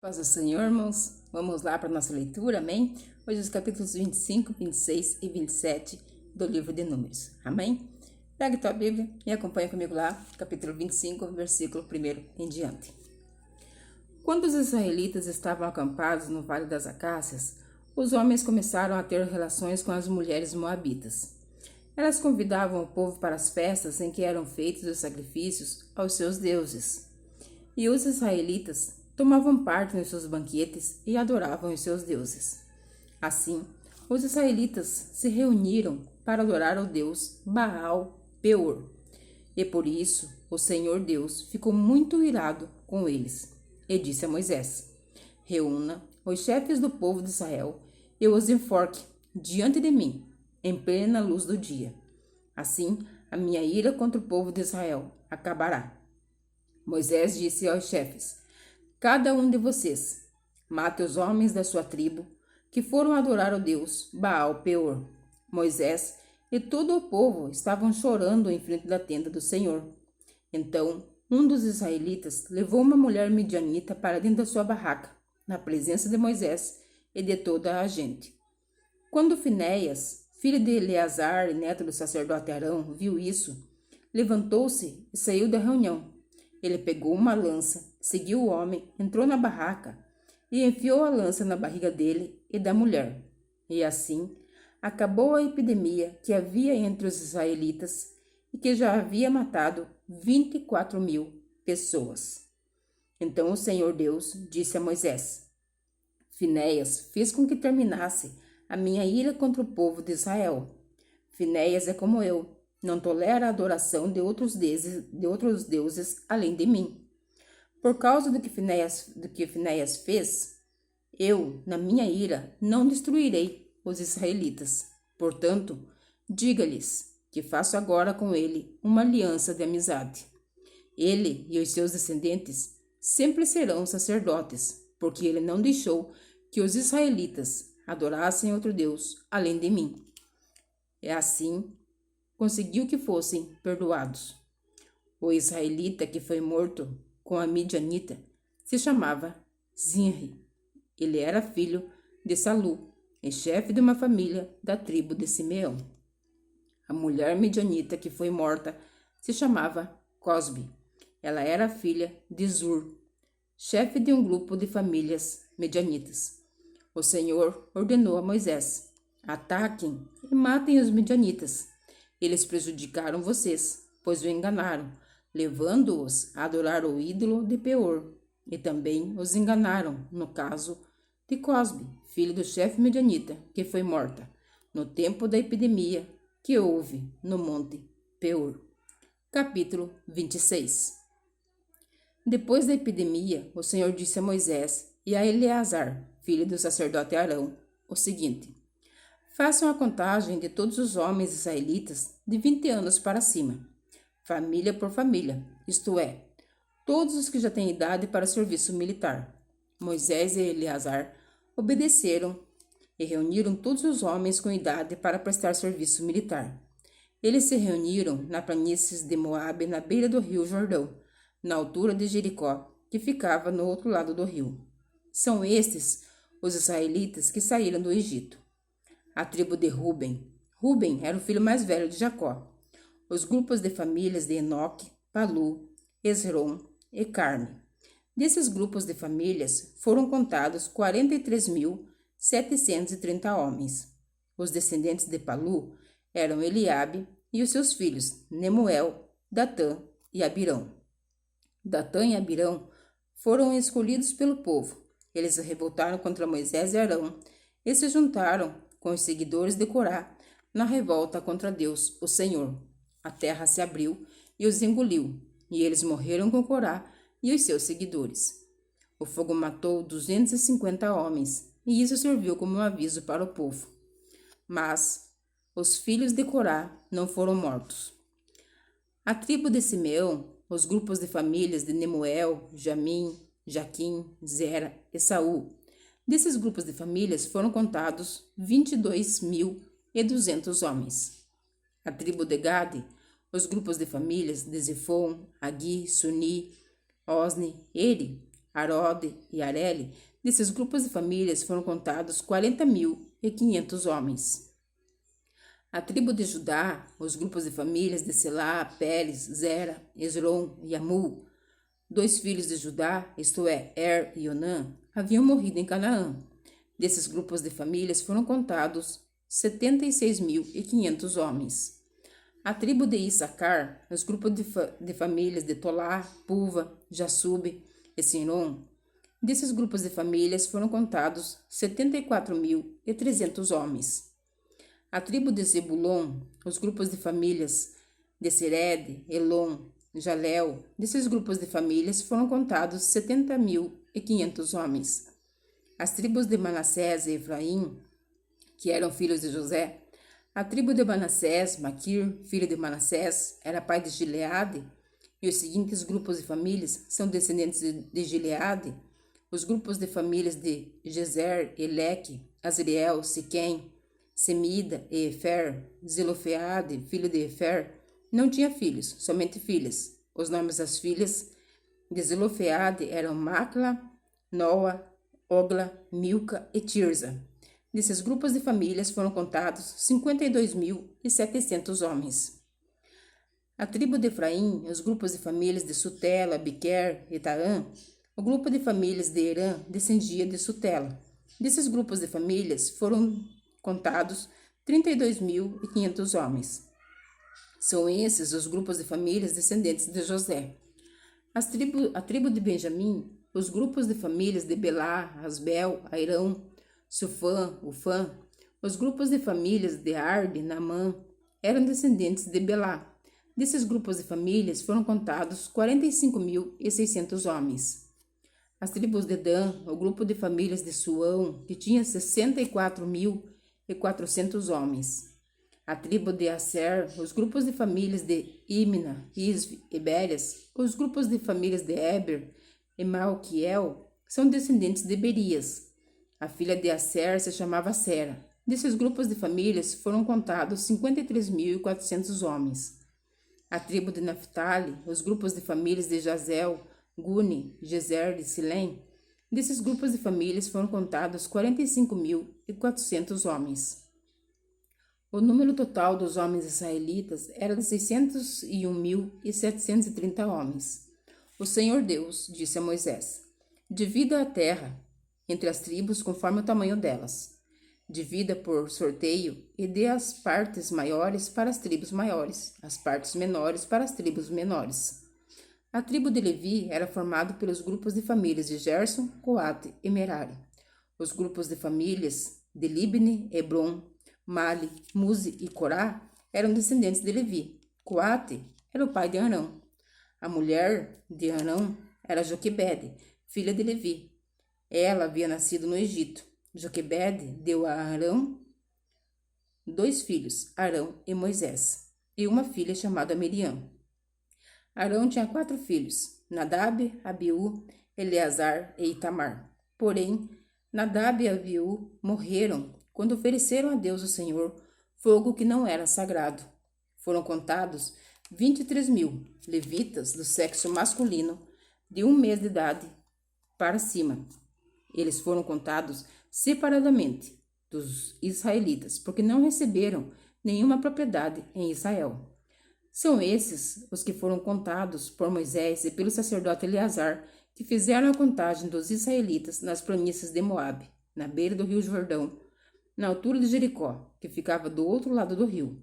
Paz do Senhor, irmãos. Vamos lá para a nossa leitura, amém? Hoje os capítulos 25, 26 e 27 do livro de Números, amém? Pegue tua Bíblia e acompanhe comigo lá, capítulo 25, versículo 1 em diante. Quando os israelitas estavam acampados no Vale das Acácias, os homens começaram a ter relações com as mulheres moabitas. Elas convidavam o povo para as festas em que eram feitos os sacrifícios aos seus deuses. E os israelitas tomavam parte nos seus banquetes e adoravam os seus deuses. Assim, os israelitas se reuniram para adorar ao deus Baal Peor. E por isso o Senhor Deus ficou muito irado com eles e disse a Moisés: reúna os chefes do povo de Israel e os enforque diante de mim, em plena luz do dia. Assim, a minha ira contra o povo de Israel acabará. Moisés disse aos chefes: cada um de vocês mate os homens da sua tribo que foram adorar o deus Baal Peor. Moisés e todo o povo estavam chorando em frente da tenda do Senhor. Então, um dos israelitas levou uma mulher midianita para dentro da sua barraca, na presença de Moisés e de toda a gente. Quando Finéias, filho de Eleazar e neto do sacerdote Arão, viu isso, levantou-se e saiu da reunião. Ele pegou uma lança, seguiu o homem, entrou na barraca e enfiou a lança na barriga dele e da mulher. E assim acabou a epidemia que havia entre os israelitas e que já havia matado 24.000 pessoas. Então o Senhor Deus disse a Moisés: Finéias fez com que terminasse a minha ira contra o povo de Israel. Finéias é como eu, não tolera a adoração de outros deuses além de mim. Por causa do que Finéias fez, eu, na minha ira, não destruirei os israelitas. Portanto, diga-lhes que faço agora com ele uma aliança de amizade. Ele e os seus descendentes sempre serão sacerdotes, porque ele não deixou que os israelitas adorassem outro Deus além de mim. É assim conseguiu que fossem perdoados. O israelita que foi morto com a midianita se chamava Zinri. Ele era filho de Salu e chefe de uma família da tribo de Simeão. A mulher midianita que foi morta se chamava Cosbe. Ela era filha de Zur, chefe de um grupo de famílias medianitas. O Senhor ordenou a Moisés: ataquem e matem os midianitas. Eles prejudicaram vocês, pois o enganaram, levando-os a adorar o ídolo de Peor. E também os enganaram, no caso de Cosbe, filho do chefe medianita, que foi morta, no tempo da epidemia que houve no monte Peor. Capítulo 26. Depois da epidemia, o Senhor disse a Moisés e a Eleazar, filho do sacerdote Arão, o seguinte: façam a contagem de todos os homens israelitas de 20 anos para cima, família por família, isto é, todos os que já têm idade para serviço militar. Moisés e Eleazar obedeceram e reuniram todos os homens com idade para prestar serviço militar. Eles se reuniram na planície de Moabe, na beira do rio Jordão, na altura de Jericó, que ficava no outro lado do rio. São estes os israelitas que saíram do Egito. A tribo de Ruben. Ruben era o filho mais velho de Jacó. Os grupos de famílias de Enoque, Palu, Esrom e Carme. Desses grupos de famílias foram contados 43.730 homens. Os descendentes de Palu eram Eliabe e os seus filhos Nemuel, Datã e Abirão. Datã e Abirão foram escolhidos pelo povo. Eles se revoltaram contra Moisés e Arão e se juntaram com os seguidores de Corá na revolta contra Deus, o Senhor. A terra se abriu e os engoliu, e eles morreram com Corá e os seus seguidores. O fogo matou 250 homens, e isso serviu como um aviso para o povo. Mas os filhos de Corá não foram mortos. A tribo de Simeão, os grupos de famílias de Nemuel, Jamim, Jaquim, Zera e Saul. Desses grupos de famílias foram contados 22.200 homens. A tribo de Gade, os grupos de famílias de Zifon, Agui, Suni, Osni, Eri, Arode e Areli, desses grupos de famílias foram contados 40.500 homens. A tribo de Judá, os grupos de famílias de Selá, Pérez, Zera, Esrom e Amul, 2 filhos de Judá, isto é, e Onã, haviam morrido em Canaã. Desses grupos de famílias foram contados 76.500 homens. A tribo de Issacar, os grupos de famílias de Tolá, Puva, Jassube e Sinom, desses grupos de famílias foram contados 74.300 homens. A tribo de Zebulon, os grupos de famílias de Sered, Elon, Jalel, desses grupos de famílias foram contados 70.500 homens. As tribos de Manassés e Efraim, que eram filhos de José, a tribo de Manassés, Maquir, filho de Manassés, era pai de Gileade, e os seguintes grupos de famílias são descendentes de Gileade, os grupos de famílias de Gezer, Eleque, Azriel, Siquém, Semida e Efer. Zelofeade, filho de Efer, não tinha filhos, somente filhas. Os nomes das filhas de Zelofeade eram Macla, Noa, Ogla, Milca e Tirza. Desses grupos de famílias foram contados 52.700 homens. A tribo de Efraim, os grupos de famílias de Sutela, Biquer e Taã, o grupo de famílias de Herã descendia de Sutela. Desses grupos de famílias foram contados 32.500 homens. São esses os grupos de famílias descendentes de José. A tribo de Benjamim, os grupos de famílias de Belá, Asbel, Airão, Sufã, Ufã, os grupos de famílias de Arde, Naamã, eram descendentes de Belá. Desses grupos de famílias foram contados 45.600 homens. As tribos de Dan, o grupo de famílias de Suão, que tinha 64.400 homens. A tribo de Aser, os grupos de famílias de Imna, Isve e Bérias, os grupos de famílias de Eber e Malquiel, são descendentes de Berias. A filha de Aser se chamava Sera. Desses grupos de famílias foram contados 53.400 homens. A tribo de Naphtali, os grupos de famílias de Jazel, Guni, Gezer e Silém, desses grupos de famílias foram contados 45.400 homens. O número total dos homens israelitas era de 601.730 homens. O Senhor Deus disse a Moisés: divida a terra entre as tribos conforme o tamanho delas. Divida por sorteio e dê as partes maiores para as tribos maiores, as partes menores para as tribos menores. A tribo de Levi era formada pelos grupos de famílias de Gerson, Coate e Merari. Os grupos de famílias de Libne, Hebron, Mali, Muzi e Corá eram descendentes de Levi. Coate era o pai de Arão. A mulher de Arão era Joquebede, filha de Levi. Ela havia nascido no Egito. Joquebede deu a Arão 2 filhos, Arão e Moisés, e uma filha chamada Miriam. Arão tinha 4 filhos, Nadab, Abiú, Eleazar e Itamar. Porém, Nadab e Abiú morreram quando ofereceram a Deus o Senhor fogo que não era sagrado. Foram contados 23.000 levitas do sexo masculino de 1 mês de idade para cima. Eles foram contados separadamente dos israelitas, porque não receberam nenhuma propriedade em Israel. São esses os que foram contados por Moisés e pelo sacerdote Eleazar, que fizeram a contagem dos israelitas nas planícies de Moabe, na beira do rio Jordão, na altura de Jericó, que ficava do outro lado do rio.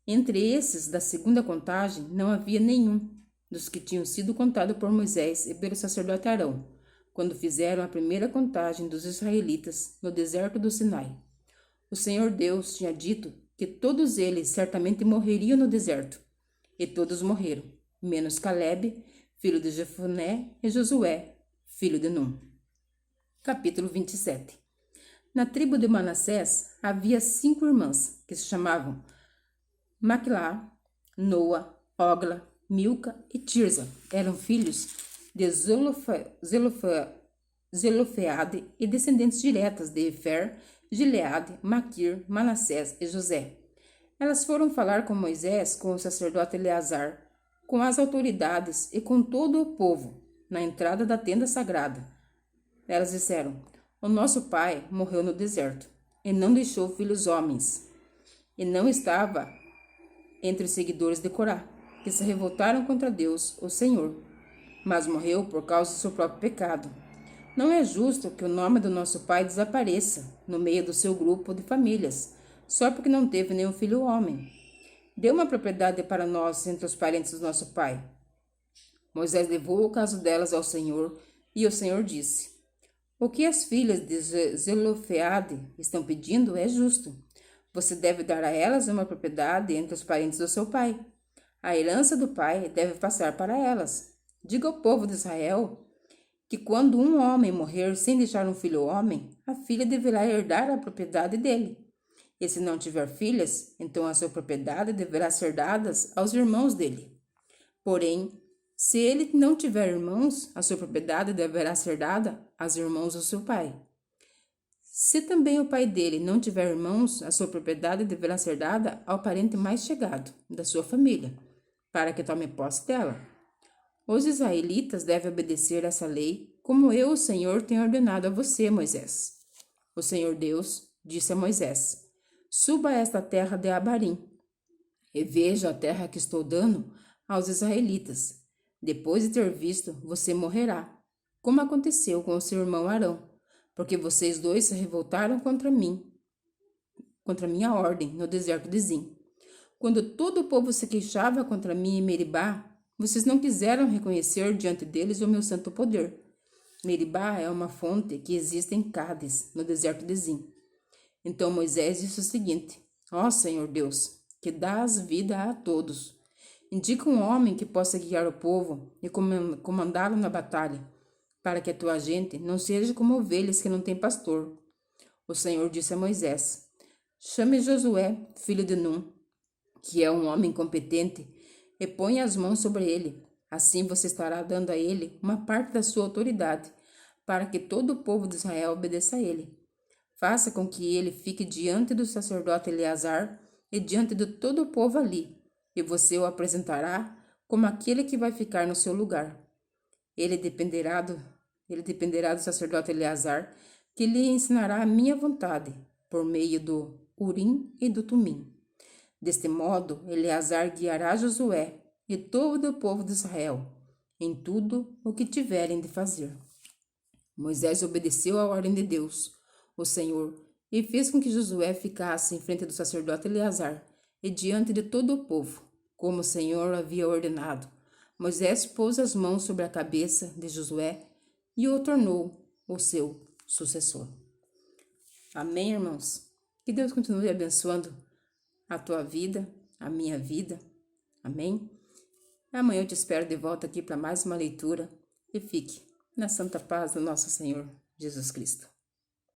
Entre esses da segunda contagem não havia nenhum dos que tinham sido contados por Moisés e pelo sacerdote Arão, quando fizeram a primeira contagem dos israelitas no deserto do Sinai. O Senhor Deus tinha dito que todos eles certamente morreriam no deserto, e todos morreram, menos Caleb, filho de Jefoné, e Josué, filho de Num. Capítulo 27. Na tribo de Manassés havia 5 irmãs, que se chamavam Maquilá, Noa, Ogla, Milca e Tirza. Eram filhos de Zelofeade e descendentes diretas de Efer, Gileade, Maquir, Manassés e José. Elas foram falar com Moisés, com o sacerdote Eleazar, com as autoridades e com todo o povo. na entrada da tenda sagrada. Elas disseram: O nosso pai morreu no deserto, e não deixou filhos homens, e não estava entre os seguidores de Corá, que se revoltaram contra Deus, o Senhor, mas morreu por causa do seu próprio pecado. Não é justo que o nome do nosso pai desapareça no meio do seu grupo de famílias, só porque não teve nenhum filho homem. Dê uma propriedade para nós entre os parentes do nosso pai. Moisés levou o caso delas ao Senhor, e o Senhor disse: O que as filhas de Zelofeade estão pedindo é justo. Você deve dar a elas uma propriedade entre os parentes do seu pai. A herança do pai deve passar para elas. Diga ao povo de Israel que quando um homem morrer sem deixar um filho homem, a filha deverá herdar a propriedade dele. E se não tiver filhas, então a sua propriedade deverá ser dada aos irmãos dele. Porém, se ele não tiver irmãos, a sua propriedade deverá ser dada aos irmãos do seu pai. Se também o pai dele não tiver irmãos, a sua propriedade deverá ser dada ao parente mais chegado da sua família, para que tome posse dela. Os israelitas devem obedecer essa lei, como eu, o Senhor, tenho ordenado a você, Moisés. O Senhor Deus disse a Moisés: Suba a esta terra de Abarim, e veja a terra que estou dando aos israelitas. Depois de ter visto, você morrerá, como aconteceu com o seu irmão Arão, porque vocês dois se revoltaram contra minha ordem, no deserto de Zim. Quando todo o povo se queixava contra mim em Meribá, vocês não quiseram reconhecer diante deles o meu santo poder. Meribá é uma fonte que existe em Cádiz, no deserto de Zim. Então Moisés disse o seguinte: Ó Senhor Deus, que dás vida a todos, indica um homem que possa guiar o povo e comandá-lo na batalha, para que a tua gente não seja como ovelhas que não têm pastor. O Senhor disse a Moisés: Chame Josué, filho de Num, que é um homem competente, e ponha as mãos sobre ele. Assim você estará dando a ele uma parte da sua autoridade, para que todo o povo de Israel obedeça a ele. Faça com que ele fique diante do sacerdote Eleazar e diante de todo o povo ali, e você o apresentará como aquele que vai ficar no seu lugar. Ele dependerá do sacerdote Eleazar, que lhe ensinará a minha vontade, por meio do Urim e do Tumim. Deste modo, Eleazar guiará Josué e todo o povo de Israel em tudo o que tiverem de fazer. Moisés obedeceu à ordem de Deus, o Senhor, e fez com que Josué ficasse em frente do sacerdote Eleazar e diante de todo o povo, como o Senhor havia ordenado. Moisés pôs as mãos sobre a cabeça de Josué e o tornou o seu sucessor. Amém, irmãos? Que Deus continue abençoando a tua vida, a minha vida. Amém? Amanhã eu te espero de volta aqui para mais uma leitura e fique na santa paz do nosso Senhor Jesus Cristo.